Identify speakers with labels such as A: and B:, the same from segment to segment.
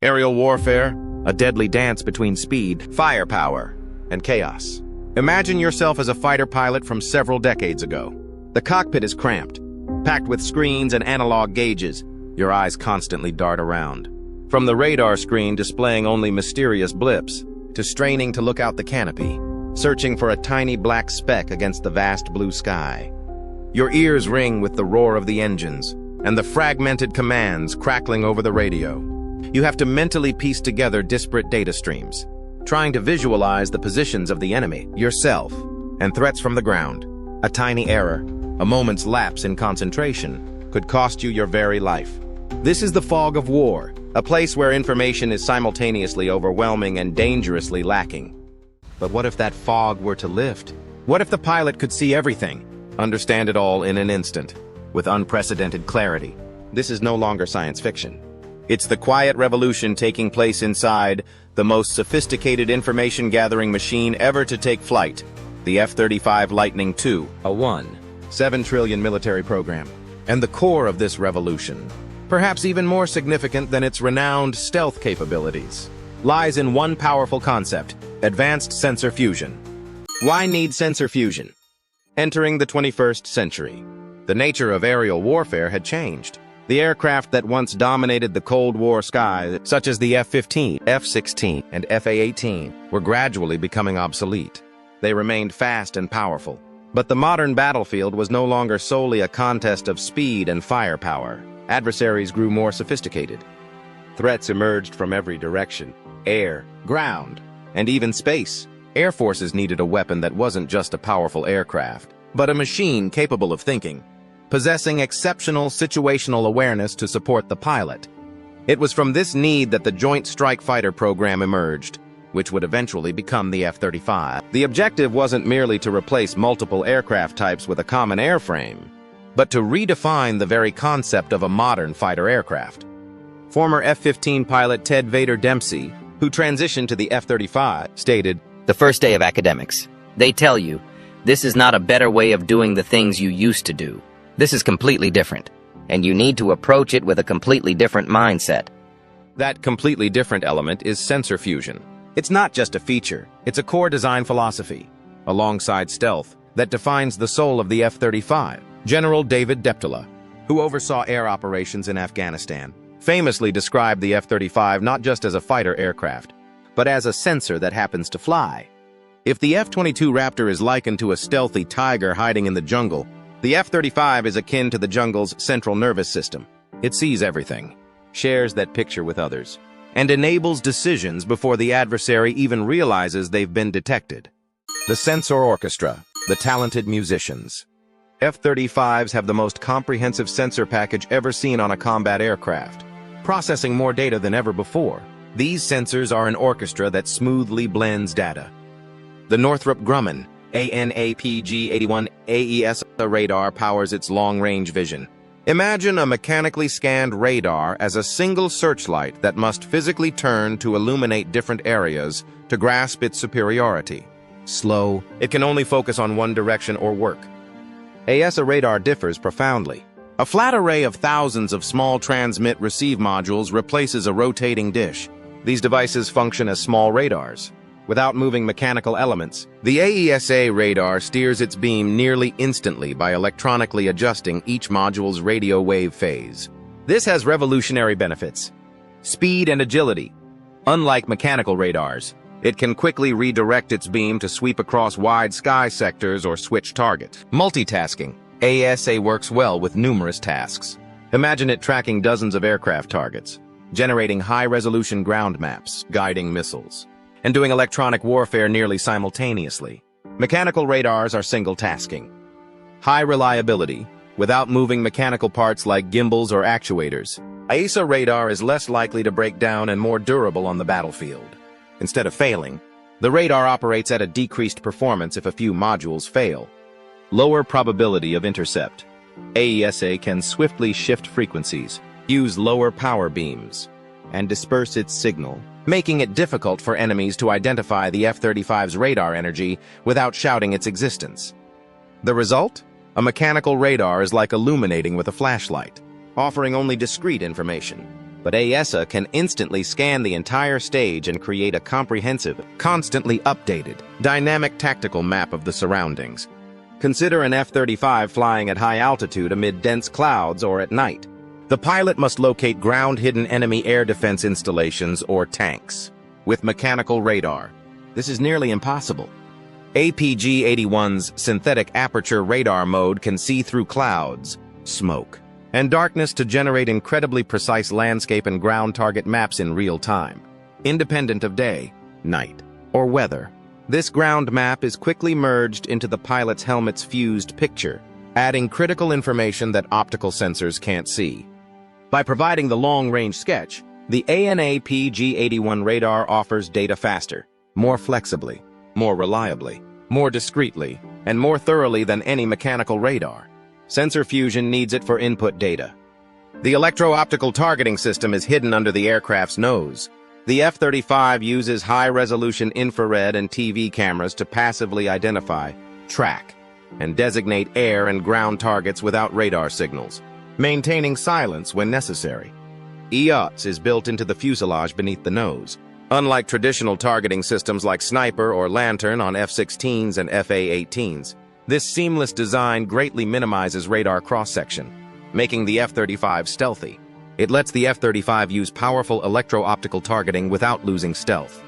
A: Aerial warfare, a deadly dance between speed, firepower, and chaos. Imagine yourself as a fighter pilot from several decades ago. The cockpit is cramped, packed with screens and analog gauges. Your eyes constantly dart around. From the radar screen displaying only mysterious blips, to straining to look out the canopy, searching for a tiny black speck against the vast blue sky. Your ears ring with the roar of the engines and the fragmented commands crackling over the radio. You have to mentally piece together disparate data streams, trying to visualize the positions of the enemy, yourself, and threats from the ground. A tiny error, a moment's lapse in concentration, could cost you your very life. This is the fog of war, a place where information is simultaneously overwhelming and dangerously lacking. But what if that fog were to lift? What if the pilot could see everything, understand it all in an instant, with unprecedented clarity? This is no longer science fiction. It's the quiet revolution taking place inside the most sophisticated information-gathering machine ever to take flight, the F-35 Lightning II, a $7 trillion military program. And the core of this revolution, perhaps even more significant than its renowned stealth capabilities, lies in one powerful concept: advanced sensor fusion. Why need sensor fusion? Entering the 21st century, the nature of aerial warfare had changed. The aircraft that once dominated the Cold War skies, such as the F-15, F-16, and F-A-18, were gradually becoming obsolete. They remained fast and powerful, but the modern battlefield was no longer solely a contest of speed and firepower. Adversaries grew more sophisticated. Threats emerged from every direction: air, ground, and even space. Air forces needed a weapon that wasn't just a powerful aircraft, but a machine capable of thinking, possessing exceptional situational awareness to support the pilot. It was from this need that the Joint Strike Fighter program emerged, which would eventually become the F-35. The objective wasn't merely to replace multiple aircraft types with a common airframe, but to redefine the very concept of a modern fighter aircraft. Former F-15 pilot Ted Vader Dempsey, who transitioned to the F-35, stated,
B: "The first day of academics, they tell you, this is not a better way of doing the things you used to do. This is completely different, and you need to approach it with a completely different mindset."
A: That completely different element is sensor fusion. It's not just a feature, it's a core design philosophy, alongside stealth, that defines the soul of the F-35. General David Deptula, who oversaw air operations in Afghanistan, famously described the F-35 not just as a fighter aircraft, but as a sensor that happens to fly. If the F-22 Raptor is likened to a stealthy tiger hiding in the jungle, the F-35 is akin to the jungle's central nervous system. It sees everything, shares that picture with others, and enables decisions before the adversary even realizes they've been detected. The Sensor Orchestra, the talented musicians. F-35s have the most comprehensive sensor package ever seen on a combat aircraft, processing more data than ever before. These sensors are an orchestra that smoothly blends data. The Northrop Grumman ANAPG-81 AES radar powers its long-range vision. Imagine a mechanically scanned radar as a single searchlight that must physically turn to illuminate different areas to grasp its superiority. Slow, it can only focus on one direction or work. AES radar differs profoundly. A flat array of thousands of small transmit-receive modules replaces a rotating dish. These devices function as small radars. Without moving mechanical elements, the AESA radar steers its beam nearly instantly by electronically adjusting each module's radio wave phase. This has revolutionary benefits: speed and agility. Unlike mechanical radars, it can quickly redirect its beam to sweep across wide sky sectors or switch targets. Multitasking. AESA works well with numerous tasks. Imagine it tracking dozens of aircraft targets, generating high-resolution ground maps, guiding missiles, and doing electronic warfare nearly simultaneously. Mechanical radars are single-tasking. High reliability, without moving mechanical parts like gimbals or actuators. AESA radar is less likely to break down and more durable on the battlefield. Instead of failing, the radar operates at a decreased performance if a few modules fail. Lower probability of intercept. AESA can swiftly shift frequencies, use lower power beams, and disperse its signal, making it difficult for enemies to identify the F-35's radar energy without shouting its existence. The result? A mechanical radar is like illuminating with a flashlight, offering only discrete information, but AESA can instantly scan the entire stage and create a comprehensive, constantly updated, dynamic tactical map of the surroundings. Consider an F-35 flying at high altitude amid dense clouds or at night. The pilot must locate ground-hidden enemy air defense installations or tanks with mechanical radar. This is nearly impossible. APG-81's synthetic aperture radar mode can see through clouds, smoke, and darkness to generate incredibly precise landscape and ground target maps in real time, independent of day, night, or weather. This ground map is quickly merged into the pilot's helmet's fused picture, adding critical information that optical sensors can't see. By providing the long-range sketch, the ANAPG-81 radar offers data faster, more flexibly, more reliably, more discreetly, and more thoroughly than any mechanical radar. Sensor fusion needs it for input data. The electro-optical targeting system is hidden under the aircraft's nose. The F-35 uses high-resolution infrared and TV cameras to passively identify, track, and designate air and ground targets without radar signals, maintaining silence when necessary. EOTS is built into the fuselage beneath the nose. Unlike traditional targeting systems like Sniper or Lantern on F-16s and FA-18s, this seamless design greatly minimizes radar cross-section, making the F-35 stealthy. It lets the F-35 use powerful electro-optical targeting without losing stealth.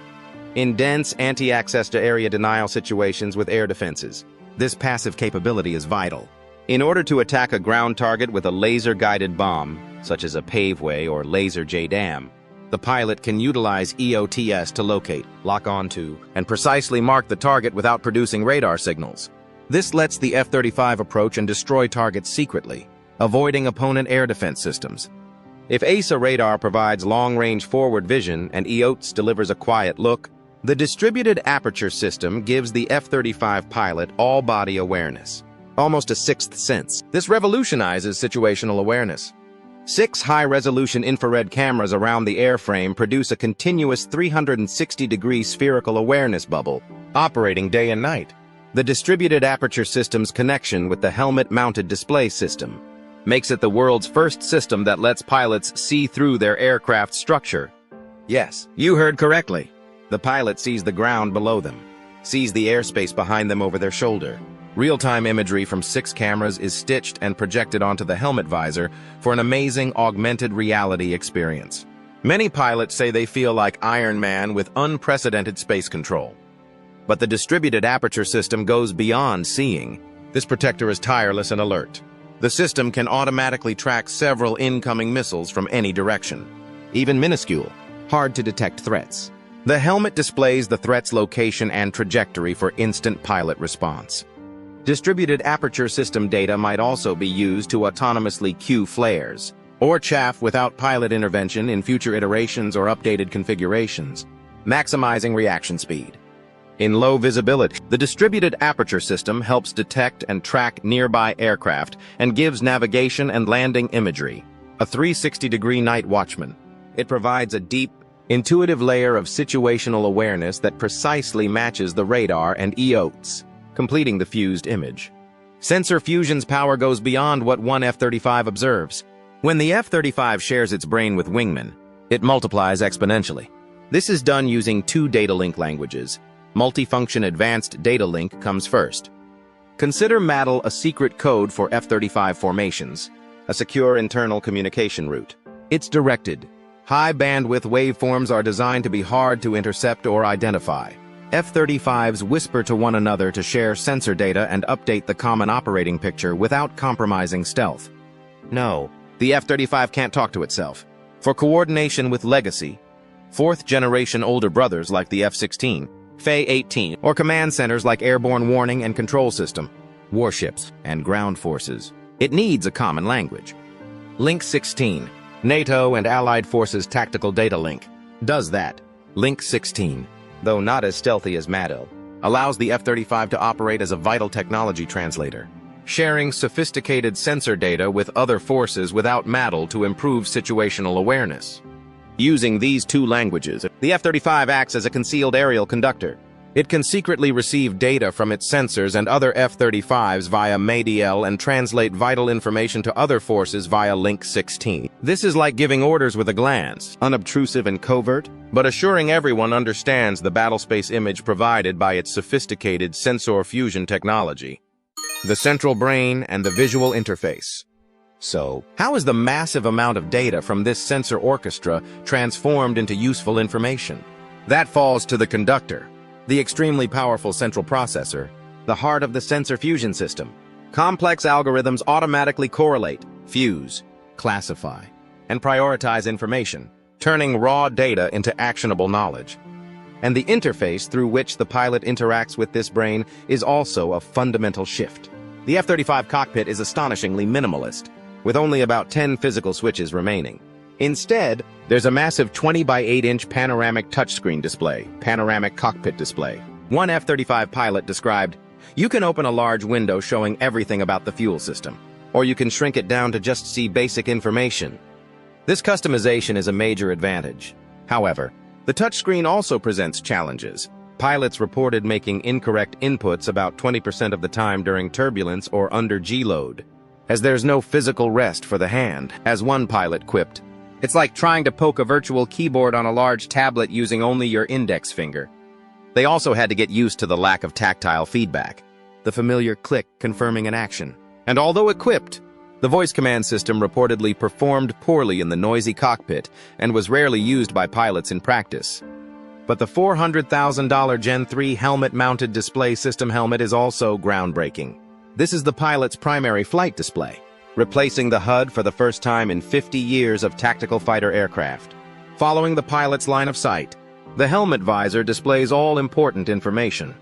A: In dense, anti-access to area denial situations with air defenses, this passive capability is vital. In order to attack a ground target with a laser-guided bomb, such as a paveway or laser JDAM, the pilot can utilize EOTS to locate, lock onto, and precisely mark the target without producing radar signals. This lets the F-35 approach and destroy targets secretly, avoiding opponent air defense systems. If AESA radar provides long-range forward vision and EOTS delivers a quiet look, the distributed aperture system gives the F-35 pilot all-body awareness, almost a sixth sense. This revolutionizes situational awareness. 6 high-resolution infrared cameras around the airframe produce a continuous 360-degree spherical awareness bubble, operating day and night. The distributed aperture system's connection with the helmet-mounted display system makes it the world's first system that lets pilots see through their aircraft structure. Yes, you heard correctly. The pilot sees the ground below them, sees the airspace behind them over their shoulder. Real-time imagery from 6 cameras is stitched and projected onto the helmet visor for an amazing augmented reality experience. Many pilots say they feel like Iron Man with unprecedented space control. But the distributed aperture system goes beyond seeing. This protector is tireless and alert. The system can automatically track several incoming missiles from any direction, even minuscule, hard-to-detect threats. The helmet displays the threat's location and trajectory for instant pilot response. Distributed aperture system data might also be used to autonomously cue flares or chaff without pilot intervention in future iterations or updated configurations, maximizing reaction speed. In low visibility, the distributed aperture system helps detect and track nearby aircraft and gives navigation and landing imagery, a 360-degree night watchman. It provides a deep, intuitive layer of situational awareness that precisely matches the radar and EOTS, completing the fused image. Sensor fusion's power goes beyond what one F-35 observes. When the F-35 shares its brain with wingmen, it multiplies exponentially. This is done using 2 data link languages. Multifunction Advanced Data Link comes first. Consider MADL a secret code for F-35 formations, a secure internal communication route. It's directed. High-bandwidth waveforms are designed to be hard to intercept or identify. F-35s whisper to one another to share sensor data and update the common operating picture without compromising stealth. No, the F-35 can't talk to itself. For coordination with legacy, 4th-generation older brothers like the F-16, FA-18, or command centers like Airborne Warning and Control System, warships, and ground forces, it needs a common language. Link 16, NATO and Allied Forces Tactical Data Link, does that. Link 16, though not as stealthy as MADL, allows the F-35 to operate as a vital technology translator, sharing sophisticated sensor data with other forces without MADL to improve situational awareness. Using these 2 languages, the F-35 acts as a concealed aerial conductor, It can secretly receive data from its sensors and other F-35s via MADL and translate vital information to other forces via Link 16. This is like giving orders with a glance, unobtrusive and covert, but assuring everyone understands the battlespace image provided by its sophisticated sensor fusion technology. The central brain and the visual interface. So, how is the massive amount of data from this sensor orchestra transformed into useful information? That falls to the conductor, the extremely powerful central processor, the heart of the sensor fusion system. Complex algorithms automatically correlate, fuse, classify, and prioritize information, turning raw data into actionable knowledge. And the interface through which the pilot interacts with this brain is also a fundamental shift. The F-35 cockpit is astonishingly minimalist, with only about 10 physical switches remaining. Instead, there's a massive 20 by 8-inch panoramic touchscreen display, panoramic cockpit display. One F-35 pilot described, "You can open a large window showing everything about the fuel system, or you can shrink it down to just see basic information." This customization is a major advantage. However, the touchscreen also presents challenges. Pilots reported making incorrect inputs about 20% of the time during turbulence or under G-load, as there's no physical rest for the hand. As one pilot quipped, "It's like trying to poke a virtual keyboard on a large tablet using only your index finger." They also had to get used to the lack of tactile feedback, the familiar click confirming an action. And although equipped, the voice command system reportedly performed poorly in the noisy cockpit and was rarely used by pilots in practice. But the $400,000 Gen 3 helmet-mounted display system helmet is also groundbreaking. This is the pilot's primary flight display, replacing the HUD for the first time in 50 years of tactical fighter aircraft. Following the pilot's line of sight, the helmet visor displays all important information.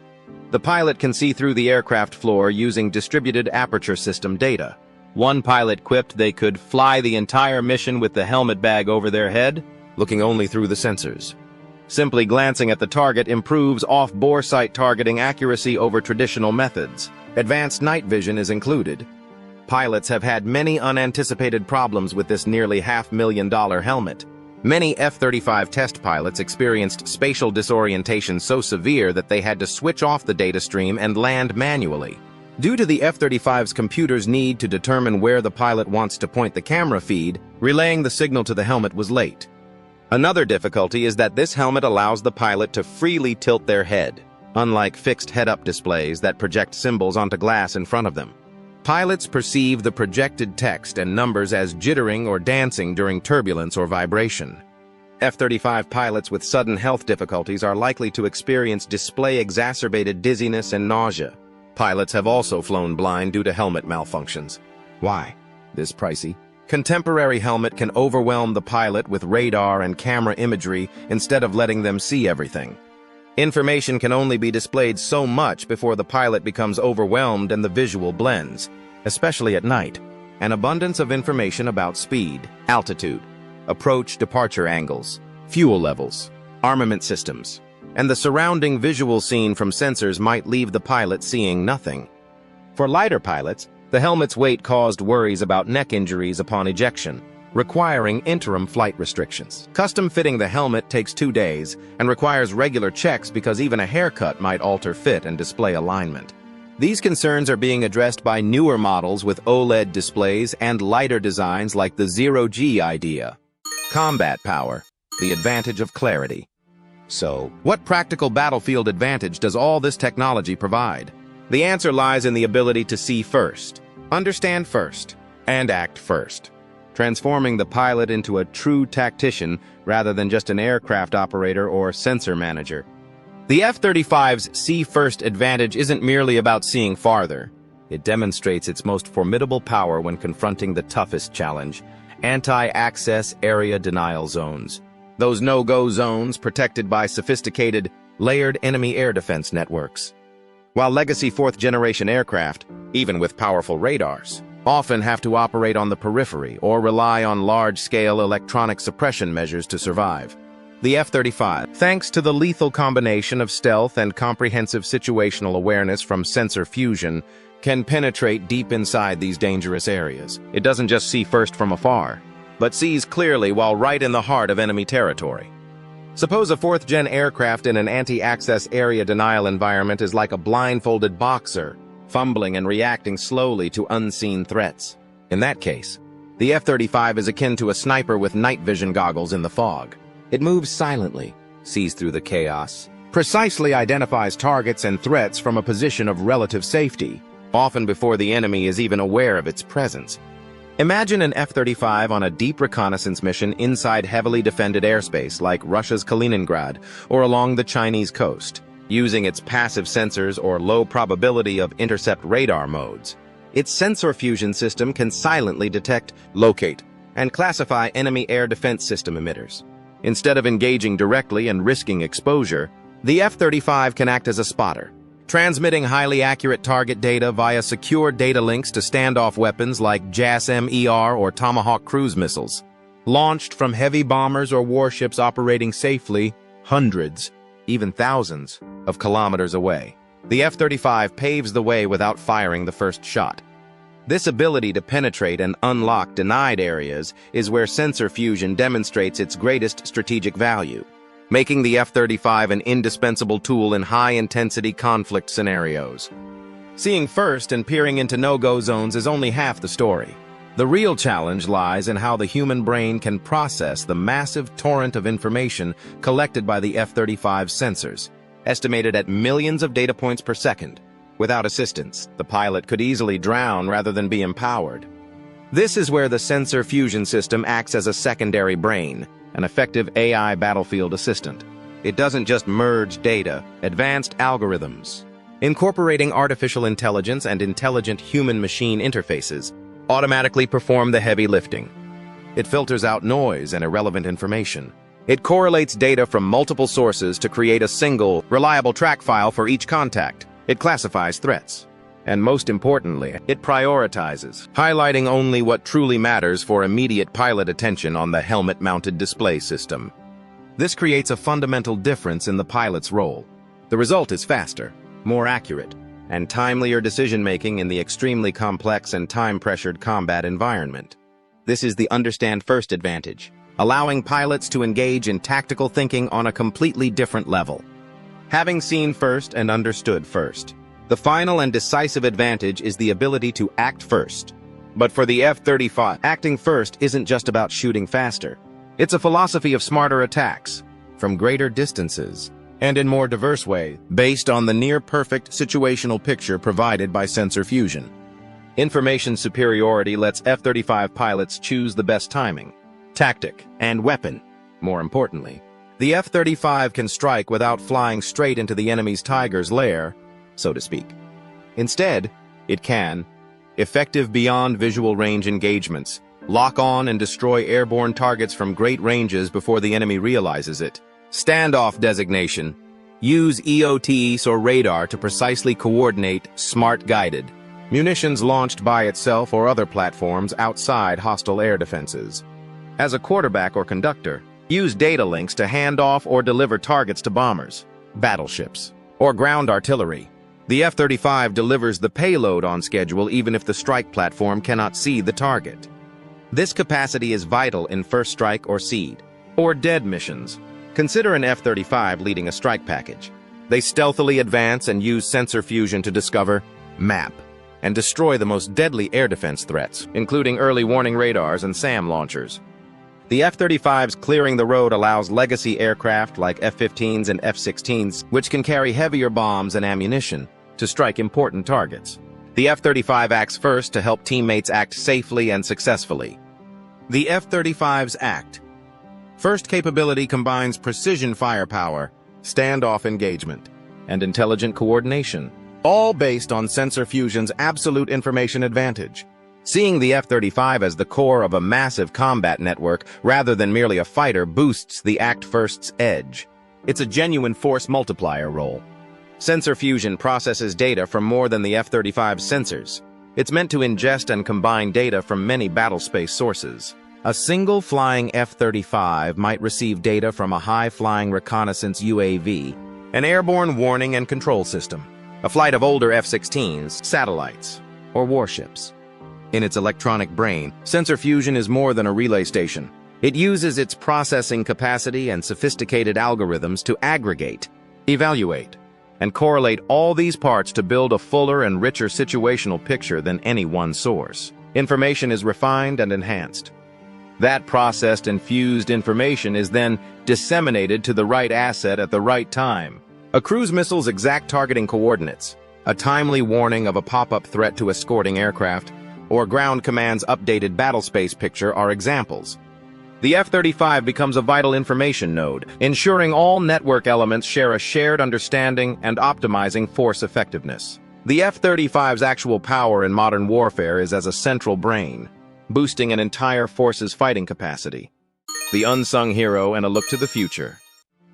A: The pilot can see through the aircraft floor using distributed aperture system data. One pilot quipped they could fly the entire mission with the helmet bag over their head, looking only through the sensors. Simply glancing at the target improves off-bore sight targeting accuracy over traditional methods. Advanced night vision is included. Pilots have had many unanticipated problems with this nearly $500,000 helmet. Many F-35 test pilots experienced spatial disorientation so severe that they had to switch off the data stream and land manually. Due to the F-35's computer's need to determine where the pilot wants to point the camera feed, relaying the signal to the helmet was late. Another difficulty is that this helmet allows the pilot to freely tilt their head, unlike fixed head-up displays that project symbols onto glass in front of them. Pilots perceive the projected text and numbers as jittering or dancing during turbulence or vibration. F-35 pilots with sudden health difficulties are likely to experience display-exacerbated dizziness and nausea. Pilots have also flown blind due to helmet malfunctions. Why? This pricey. Contemporary helmet can overwhelm the pilot with radar and camera imagery instead of letting them see everything. Information can only be displayed so much before the pilot becomes overwhelmed and the visual blends, especially at night. An abundance of information about speed, altitude, approach-departure angles, fuel levels, armament systems, and the surrounding visual scene from sensors might leave the pilot seeing nothing. For lighter pilots, the helmet's weight caused worries about neck injuries upon ejection, requiring interim flight restrictions. Custom fitting the helmet takes 2 days and requires regular checks because even a haircut might alter fit and display alignment. These concerns are being addressed by newer models with OLED displays and lighter designs like the Zero-G idea. Combat power, the advantage of clarity. So, what practical battlefield advantage does all this technology provide? The answer lies in the ability to see first, understand first, and act first, transforming the pilot into a true tactician rather than just an aircraft operator or sensor manager. The F-35's see-first advantage isn't merely about seeing farther. It demonstrates its most formidable power when confronting the toughest challenge, anti-access area denial zones. Those no-go zones protected by sophisticated, layered enemy air defense networks. While legacy fourth-generation aircraft, even with powerful radars, often have to operate on the periphery or rely on large-scale electronic suppression measures to survive. The F-35, thanks to the lethal combination of stealth and comprehensive situational awareness from sensor fusion, can penetrate deep inside these dangerous areas. It doesn't just see first from afar, but sees clearly while right in the heart of enemy territory. Suppose a fourth-gen aircraft in an anti-access area denial environment is like a blindfolded boxer, fumbling and reacting slowly to unseen threats. In that case, the F-35 is akin to a sniper with night vision goggles in the fog. It moves silently, sees through the chaos, precisely identifies targets and threats from a position of relative safety, often before the enemy is even aware of its presence. Imagine an F-35 on a deep reconnaissance mission inside heavily defended airspace like Russia's Kaliningrad or along the Chinese coast, using its passive sensors or low probability of intercept radar modes. Its sensor fusion system can silently detect, locate, and classify enemy air defense system emitters. Instead of engaging directly and risking exposure, the F-35 can act as a spotter, transmitting highly accurate target data via secure data links to standoff weapons like JASSM-ER or Tomahawk cruise missiles. Launched from heavy bombers or warships operating safely hundreds, even thousands, of kilometers away, the F-35 paves the way without firing the first shot. This ability to penetrate and unlock denied areas is where sensor fusion demonstrates its greatest strategic value, making the F-35 an indispensable tool in high-intensity conflict scenarios. Seeing first and peering into no-go zones is only half the story. The real challenge lies in how the human brain can process the massive torrent of information collected by the F-35's sensors, estimated at millions of data points per second. Without assistance, the pilot could easily drown rather than be empowered. This is where the sensor fusion system acts as a secondary brain, an effective AI battlefield assistant. It doesn't just merge data, advanced algorithms, incorporating artificial intelligence and intelligent human-machine interfaces, automatically perform the heavy lifting. It filters out noise and irrelevant information. It correlates data from multiple sources to create a single, reliable track file for each contact. It classifies threats. And most importantly, it prioritizes, highlighting only what truly matters for immediate pilot attention on the helmet-mounted display system. This creates a fundamental difference in the pilot's role. The result is faster, more accurate, and timelier decision-making in the extremely complex and time-pressured combat environment. This is the understand first advantage, allowing pilots to engage in tactical thinking on a completely different level. Having seen first and understood first, the final and decisive advantage is the ability to act first. But for the F-35, acting first isn't just about shooting faster. It's a philosophy of smarter attacks, from greater distances, and in more diverse ways, based on the near-perfect situational picture provided by sensor fusion. Information superiority lets F-35 pilots choose the best timing, tactic, and weapon. More importantly, the F-35 can strike without flying straight into the enemy's tiger's lair, so to speak. Instead, it can, effective beyond visual range engagements, lock on and destroy airborne targets from great ranges before the enemy realizes it. Standoff designation. Use EOTs or radar to precisely coordinate smart-guided munitions launched by itself or other platforms outside hostile air defenses. As a quarterback or conductor, use data links to hand off or deliver targets to bombers, battleships, or ground artillery. The F-35 delivers the payload on schedule even if the strike platform cannot see the target. This capacity is vital in first strike or SEAD, or dead missions. Consider an F-35 leading a strike package. They stealthily advance and use sensor fusion to discover, map, and destroy the most deadly air defense threats, including early warning radars and SAM launchers. The F-35's clearing the road allows legacy aircraft like F-15s and F-16s, which can carry heavier bombs and ammunition, to strike important targets. The F-35 acts first to help teammates act safely and successfully. The F-35's act first capability combines precision firepower, standoff engagement, and intelligent coordination, all based on sensor fusion's absolute information advantage. Seeing the F-35 as the core of a massive combat network rather than merely a fighter boosts the Act First's edge. It's a genuine force multiplier role. Sensor fusion processes data from more than the F-35's sensors. It's meant to ingest and combine data from many battlespace sources. A single flying F-35 might receive data from a high-flying reconnaissance UAV, an airborne warning and control system, a flight of older F-16s, satellites, or warships. In its electronic brain, sensor fusion is more than a relay station. It uses its processing capacity and sophisticated algorithms to aggregate, evaluate, and correlate all these parts to build a fuller and richer situational picture than any one source. Information is refined and enhanced. That processed and fused information is then disseminated to the right asset at the right time. A cruise missile's exact targeting coordinates, a timely warning of a pop-up threat to escorting aircraft, or ground command's updated battlespace picture are examples. The F-35 becomes a vital information node, ensuring all network elements share a shared understanding and optimizing force effectiveness. The F-35's actual power in modern warfare is as a central brain, boosting an entire force's fighting capacity. The unsung hero and a look to the future.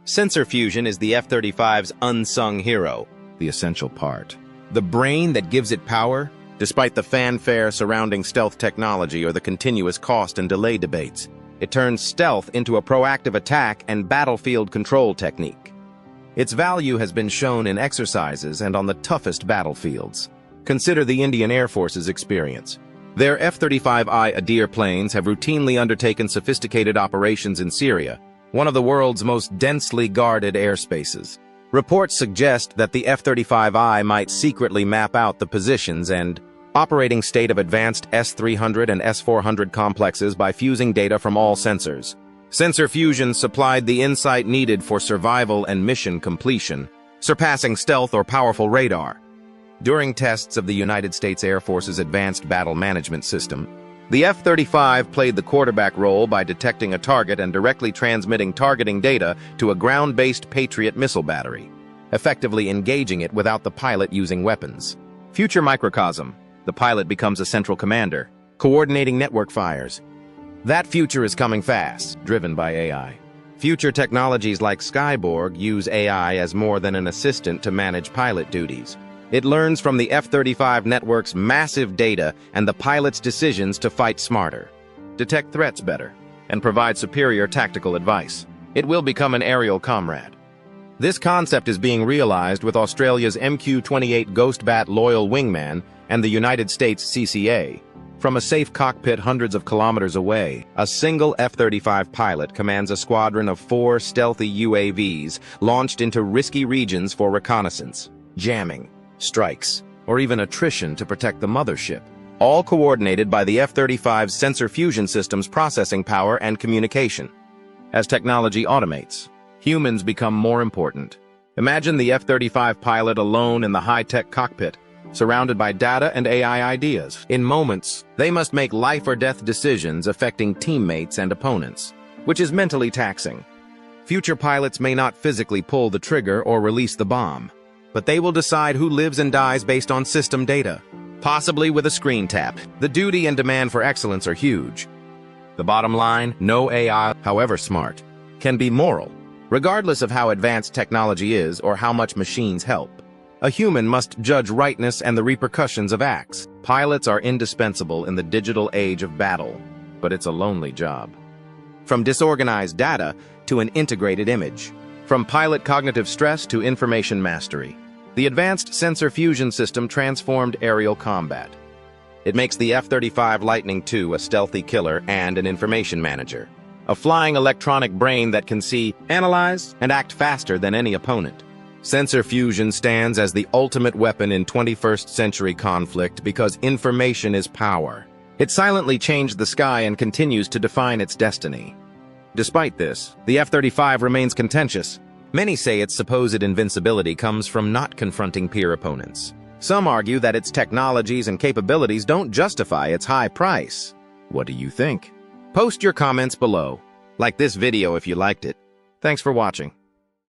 A: Sensor fusion is the F-35's unsung hero, the essential part. The brain that gives it power, despite the fanfare surrounding stealth technology or the continuous cost and delay debates. It turns stealth into a proactive attack and battlefield control technique. Its value has been shown in exercises and on the toughest battlefields. Consider the Indian Air Force's experience. Their F-35I Adir planes have routinely undertaken sophisticated operations in Syria, one of the world's most densely guarded airspaces. Reports suggest that the F-35I might secretly map out the positions and operating state of advanced S-300 and S-400 complexes by fusing data from all sensors. Sensor fusion supplied the insight needed for survival and mission completion, surpassing stealth or powerful radar. During tests of the United States Air Force's Advanced Battle Management System, the F-35 played the quarterback role by detecting a target and directly transmitting targeting data to a ground-based Patriot missile battery, effectively engaging it without the pilot using weapons. Future microcosm. The pilot becomes a central commander, coordinating network fires. That future is coming fast, driven by AI. Future technologies like Skyborg use AI as more than an assistant to manage pilot duties. It learns from the F-35 network's massive data and the pilot's decisions to fight smarter, detect threats better, and provide superior tactical advice. It will become an aerial comrade. This concept is being realized with Australia's MQ-28 Ghostbat Loyal Wingman and the United States CCA. From a safe cockpit hundreds of kilometers away, a single F-35 pilot commands a squadron of 4 stealthy UAVs launched into risky regions for reconnaissance, jamming, strikes, or even attrition to protect the mothership, all coordinated by the F-35's sensor fusion system's processing power and communication. As technology automates, humans become more important. Imagine the F-35 pilot alone in the high-tech cockpit, surrounded by data and AI ideas. In moments, they must make life-or-death decisions affecting teammates and opponents, which is mentally taxing. Future pilots may not physically pull the trigger or release the bomb, but they will decide who lives and dies based on system data, possibly with a screen tap. The duty and demand for excellence are huge. The bottom line, no AI, however smart, can be moral, regardless of how advanced technology is or how much machines help. A human must judge rightness and the repercussions of acts. Pilots are indispensable in the digital age of battle, but it's a lonely job. From disorganized data to an integrated image, from pilot cognitive stress to information mastery, the advanced sensor fusion system transformed aerial combat. It makes the F-35 Lightning II a stealthy killer and an information manager, a flying electronic brain that can see, analyze, and act faster than any opponent. Sensor fusion stands as the ultimate weapon in 21st century conflict because information is power. It silently changed the sky and continues to define its destiny. Despite this, the F-35 remains contentious. Many say its supposed invincibility comes from not confronting peer opponents. Some argue that its technologies and capabilities don't justify its high price. What do you think? Post your comments below. Like this video if you liked it. Thanks for watching.